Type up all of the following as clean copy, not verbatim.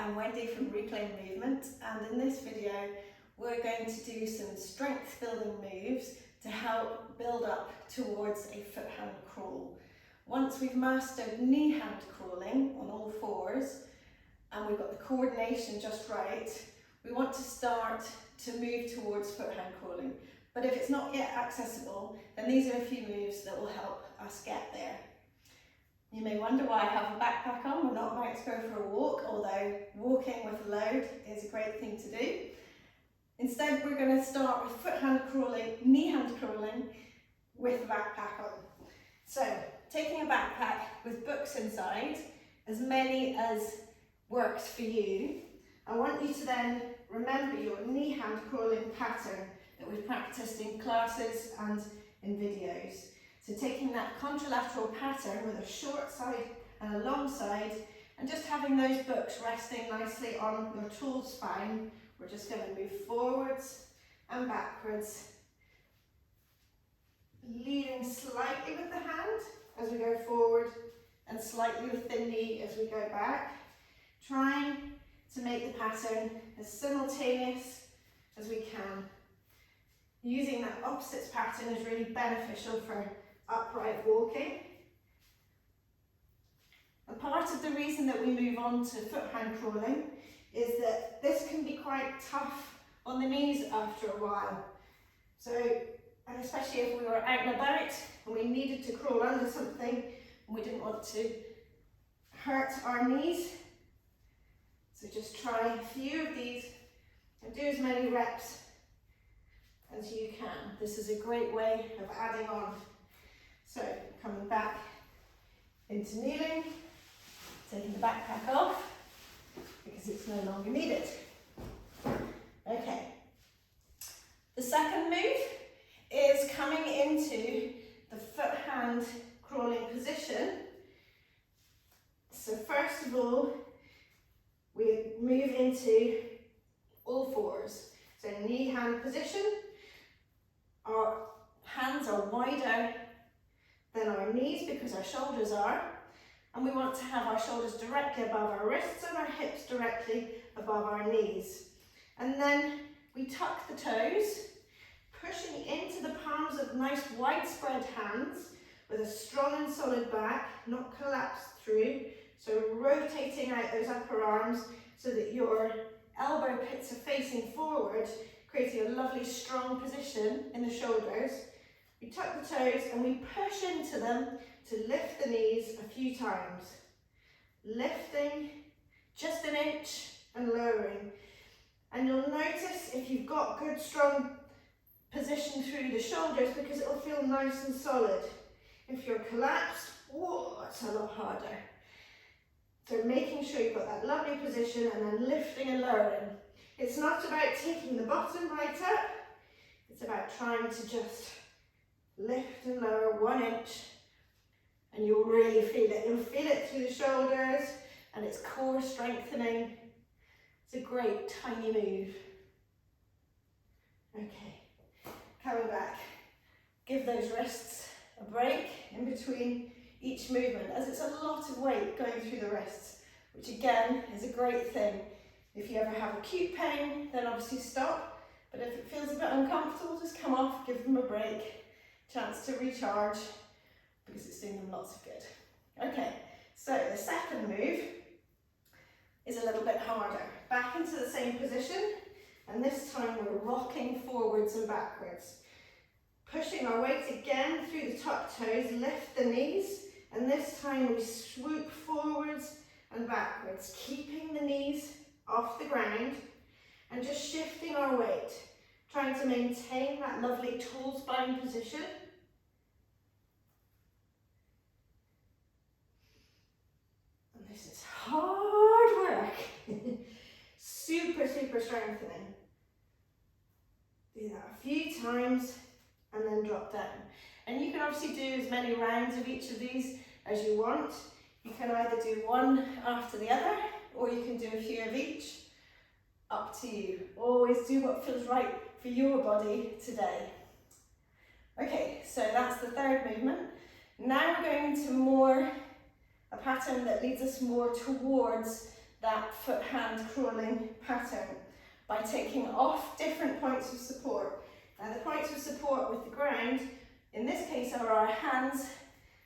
I'm Wendy from Reclaim Movement, and in this video we're going to do some strength building moves to help build up towards a foot hand crawl. Once we've mastered knee hand crawling on all fours and we've got the coordination just right, we want to start to move towards foot hand crawling. But if it's not yet accessible, then these are a few moves that will help us get there. You may wonder why I have a backpack on. We're not about to go for a walk, although walking with a load is a great thing to do. Instead, we're going to start with foot hand crawling, knee hand crawling with a backpack on. So, taking a backpack with books inside, as many as works for you, I want you to then remember your knee hand crawling pattern that we've practiced in classes and in videos. So taking that contralateral pattern with a short side and a long side, and just having those books resting nicely on your tool spine, we're just going to move forwards and backwards, leading slightly with the hand as we go forward and slightly with the knee as we go back, trying to make the pattern as simultaneous as we can. Using that opposites pattern is really beneficial for upright walking. And part of the reason that we move on to foot hand crawling is that this can be quite tough on the knees after a while. So, and especially if we were out and about and we needed to crawl under something and we didn't want to hurt our knees. So just try a few of these and do as many reps as you can. This is a great way of adding on. So coming back into kneeling, taking the backpack off because it's no longer needed. Okay. The second move is coming into the foot hand crawling position. So first of all, we move into all fours. So knee hand position. Our hands are wider than our knees because our shoulders are, and we want to have our shoulders directly above our wrists and our hips directly above our knees. And then we tuck the toes, pushing into the palms of nice widespread hands with a strong and solid back, not collapsed through. So rotating out those upper arms so that your elbow pits are facing forward, creating a lovely strong position in the shoulders. We tuck the toes and we push into them to lift the knees a few times. Lifting just an inch and lowering. And you'll notice if you've got good strong position through the shoulders because it'll feel nice and solid. If you're collapsed, whoa, it's a lot harder. So making sure you've got that lovely position and then lifting and lowering. It's not about taking the bottom right up, it's about trying to just lift and lower 1 inch, and you'll really feel it. You'll feel it through the shoulders and it's core strengthening. It's a great tiny move. Okay, coming back. Give those wrists a break in between each movement, as it's a lot of weight going through the wrists, which again is a great thing. If you ever have acute pain, then obviously stop, but if it feels a bit uncomfortable, just come off, give them a break, chance to recharge, because it's doing them lots of good. Okay, so the second move is a little bit harder. Back into the same position, and this time we're rocking forwards and backwards. Pushing our weight again through the top toes, lift the knees, and this time we swoop forwards and backwards, keeping the knees off the ground and just shifting our weight, trying to maintain that lovely tall spine position. And this is hard work. Super, super strengthening. Do that a few times and then drop down. And you can obviously do as many rounds of each of these as you want. You can either do one after the other, or you can do a few of each. Up to you. Always do what feels right for your body today. Okay, so that's the third movement. Now we're going into a pattern that leads us more towards that foot-hand crawling pattern by taking off different points of support. Now the points of support with the ground, in this case, are our hands,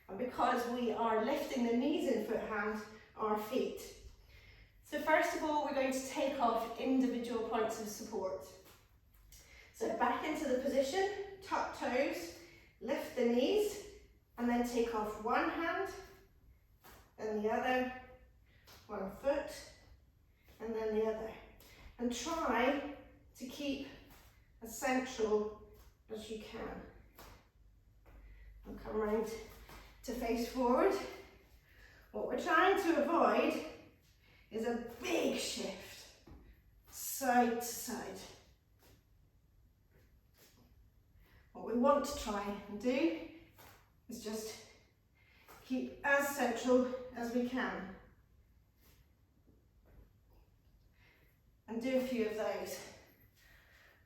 and because we are lifting the knees in foot-hand, our feet. So first of all, we're going to take off individual points of support. So back into the position, tuck toes, lift the knees, and then take off one hand, and the other, one foot, and then the other. And try to keep as central as you can. And come round to face forward. What we're trying to avoid is a big shift, side to side. What we want to try and do is just keep as central as we can. And do a few of those.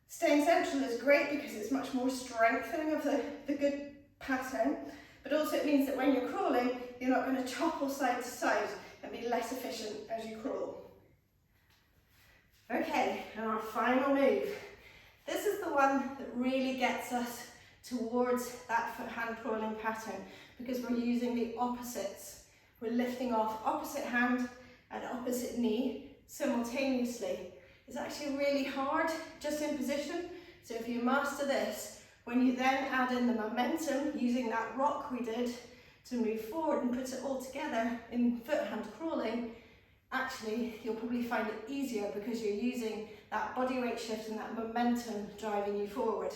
Staying central is great because it's much more strengthening of the good pattern, but also it means that when you're crawling, you're not going to topple side to side and be less efficient as you crawl. Okay, and our final move. This is the one that really gets us towards that foot-hand crawling pattern because we're using the opposites. We're lifting off opposite hand and opposite knee simultaneously. It's actually really hard just in position, so if you master this, when you then add in the momentum using that rock we did to move forward and put it all together in foot-hand crawling, actually you'll probably find it easier because you're using that body weight shift and that momentum driving you forward.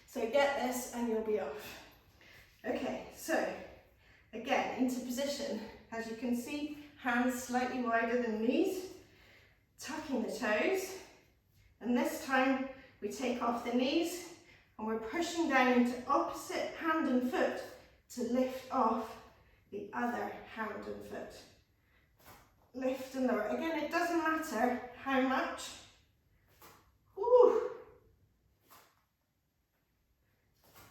So get this and you'll be off. Okay, so again, into position. As you can see, hands slightly wider than knees, tucking the toes, and this time we take off the knees and we're pushing down into opposite hand and foot to lift off the other hand and foot. Lift and lower. Again, it doesn't matter how much. Woo.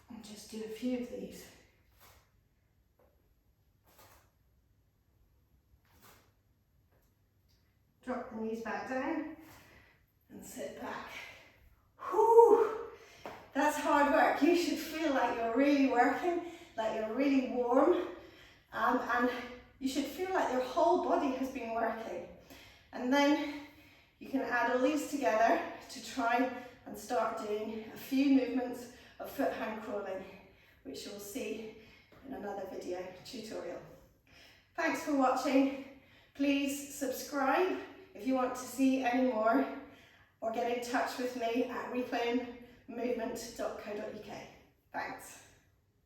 And just do a few of these. Drop the knees back down and sit back. Whew. That's hard work. You should feel like you're really working, like you're really warm, and you should feel like your whole body has been working. And then you can add all these together to try and start doing a few movements of foot-hand crawling, which you'll see in another video tutorial. Thanks for watching. Please subscribe if you want to see any more, or get in touch with me at reclaimmovement.co.uk. Thanks.